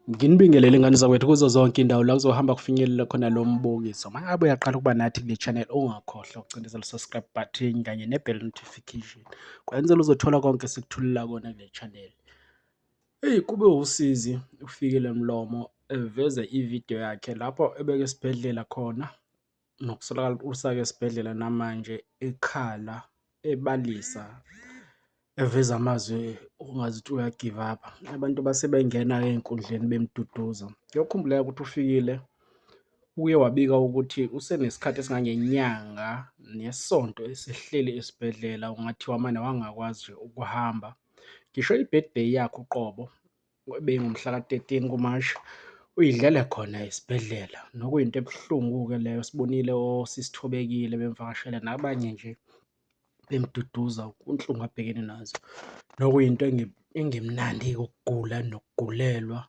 Nginibingelele ingane zakwethu kuzo zonke indawo la kuzohamba kufinyelela khona lo mbukiso. Uma ngabe uyaqala ukuba nathi kule channel, ungakhohlwa ukucindezela subscribe button kanye nebell notification. Kwenzela uzothola konke esikuthulula kona kule channel. Kube usizi uFikile Mlomo eveze ividiyo yakhe lapho ebeke esibhedlela khona nokusolakala usake esibhedlela namanje ekhala, ebalisa, eveza amazwi ongazithi uyagive up. Abantu base bengena-ke ey'nkundleni bemduduza. Kuyokhumbuleka ukuthi uFikile uye wabika ukuthi usenesikhathi esingangenyanga nesonto esehleli esibhedlela, kungathiwa mane wangakwazi nje ukuhamba. Ngisho i-birthday yakhe uqobo beyingumhla ka-13 kuMashi uyidlele khona esibhedlela, nokuyinto ebuhlungu-ke leyo. Sibonile osisithobekile bemvakashela nabanye nje bemduduza kunhlungu abhekene nazo, nokuyinto engemnandi ukugula nokugulelwa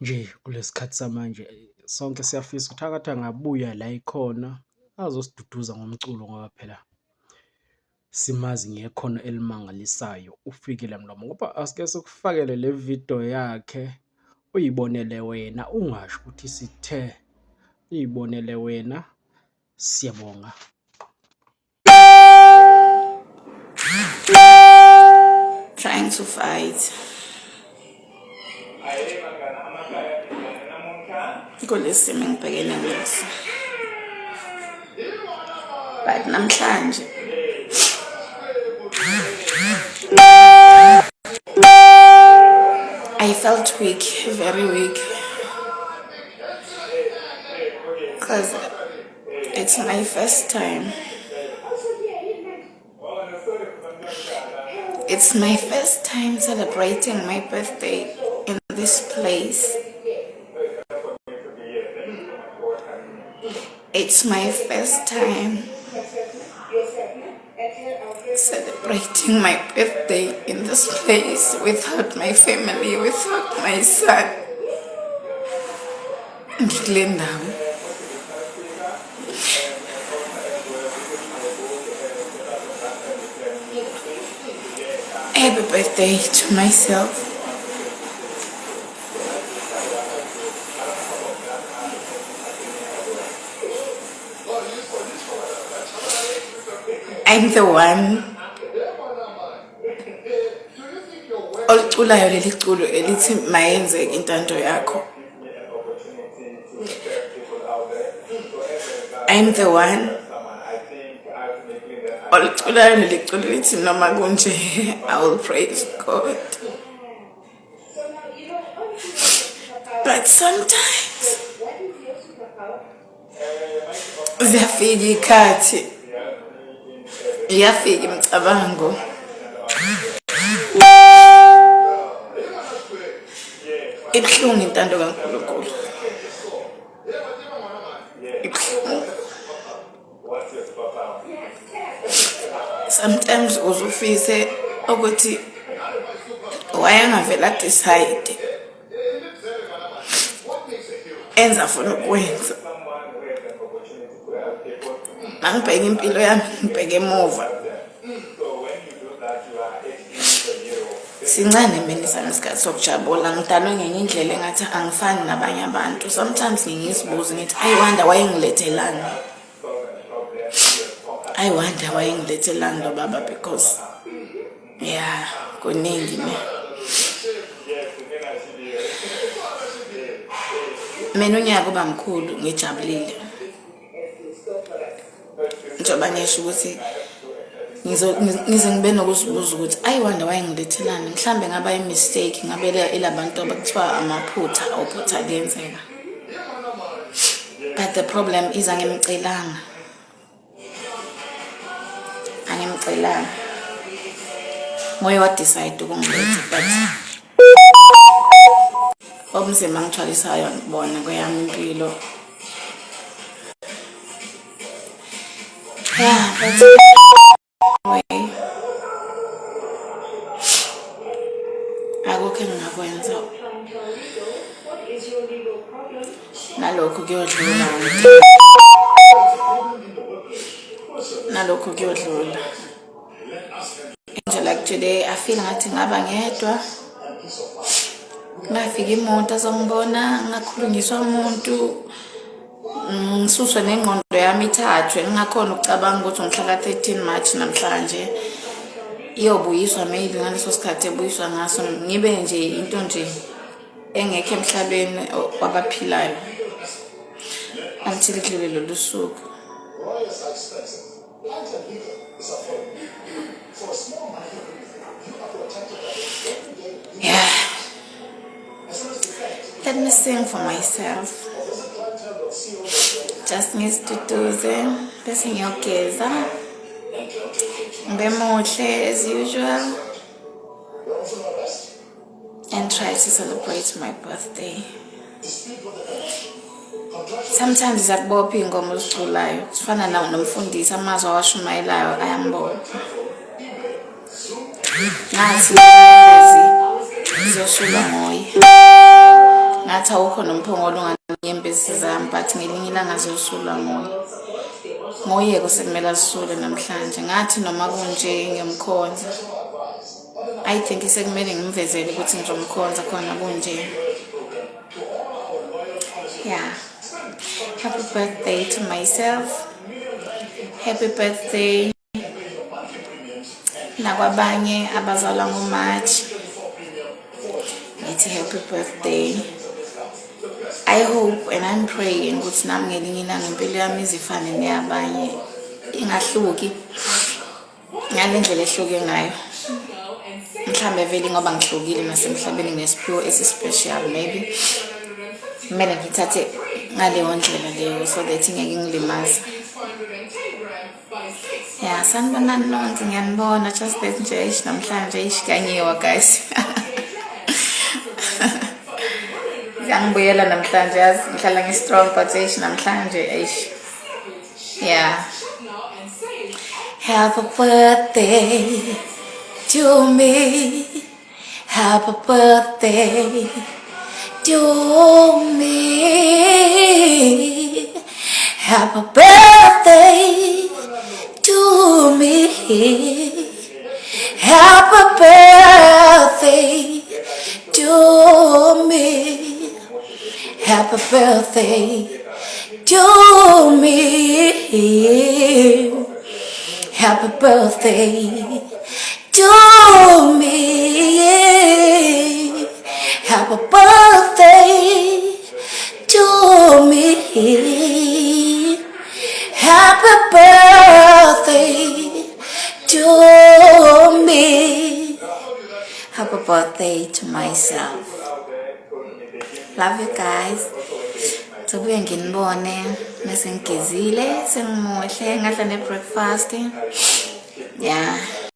nje kulesi khathi samanje. Sonke siyafisa ukuthi akathi angabuya la ikhona azosiduduza ngomculo, ngoba phela simazi ngekhono elimangalisayo uFikile Mlomo. Ngoba asike sikufakele le video yakhe uyibonele wena, ungasho ukuthi sithe, uyibonele wena. Siyabonga. Trying to fight kulesi ngibhekene naso, but namhlanje I felt weak, very weak, because it's my first time. It's my first time celebrating my birthday in this place. It's my first time celebrating my birthday in this place without my family, without my son. Happy birthday to myself. I'm the one oliculayo leli culo elithi mayenzeke intando yakho. I'm the one oliculayo leli culo elithi noma kunje I will praise God. But sometimes ziyafika ikhathi, iyafika imicabango ibuhlungu intando kaNkulunkulu, ibuhlungu. Sometimes uzufise ukuthi wayengavela decide enza funa ukwenza. Mangibheka impilo yami, ngibheke emuva, sincane mina isikhathi sokujabula. Ngidalwe ngenye indlela engathi angifani nabanye abantu. Sometimes ngizibuza ngithi I wonder wayengilethelani, I wonder wayengilethelani lo baba, because yeah, kuningi ne. Mina unyaka uba mkhulu ngijabulile, njengoba ngisho ukuthi ngize ngibe nokuzibuza ukuthi I wonder wayengilethelani. Mhlambe ngaba i-mistake, ngabe elabantu abakuthiwa amaphutha, ophutha lenzeka. But the problem is angimcelanga, ngoye wadecide ukungiletha. But obunzima ngithwalisayo ngibona kweyami impilo, yeah, but anyway, akukho engingakwenza. Nalokho kuyodlula, nalokho kuyodlula. Nje like today I feel ngathi ngaba ngedwa, ngafika imoto azongibona ngakhulunyiswa umuntu ngisuswe nengqondo yami ithathwe ngingakhona ukucabanga ukuthi ngihlala 13 March namhlanje iyobuyiswa maybe ngaleso sikhathi ebuyiswa ngaso ngibe nje into nje engekho emhlabeni wabaphilayo until kudlule lolu suku. Yeah. Let me sing for myself. Just ngiziduduze bese ngiyogeza ngibe muhle as usual and try to celebrate my birthday. Sometimes zakubopha ingoma oziculayo sifana nomfundisi amazwi awashumayelayo ayambopha ngathi ziyoshulwa ngoye ngathi awukho nomphongolo unganyembezi zami but ngelinye ilanga ziyoshulwa ngoye kusekumele azisule namhlanje ngathi noma kunje ngiyomkhonza I think sekumele ngimvezele ukuthi ngizomkhonza khona kunje. Yeah. Happy birthday to myself. Happy birthday nakwabanye abazalwa ngoMarch. Ngithi happy birthday. I hope and I'm praying ukuthi nami ngelinye ilanga impilo yami izifane neyabanye ingahluki ngalendlela ehluke ngayo. Mhlambe vele ngoba ngihlukile nasemhlabeni ngesiphiwo esispecial maybe kumele ngithathe ngaleyo ndlela leyo so that ngeke ngilimaze. Yeah, sanibona nonke ngiyanibona just that nje namhlanje ishikanyiwa guys. Ngiyangibuyela namhlanje yazi ngihlala ngistrong but namhlanje yeah. Happy birthday to me. Happy birthday to me. Happy birthday to me. Happy birthday to me. Happy birthday to me. Happy birthday to me. Happy birthday to me. Happy birthday to me. Happy birthday to myself. Love you guys. Sobuye nginibone mase ngigezile sengimuhle ngadla ne breakfast. Yeah.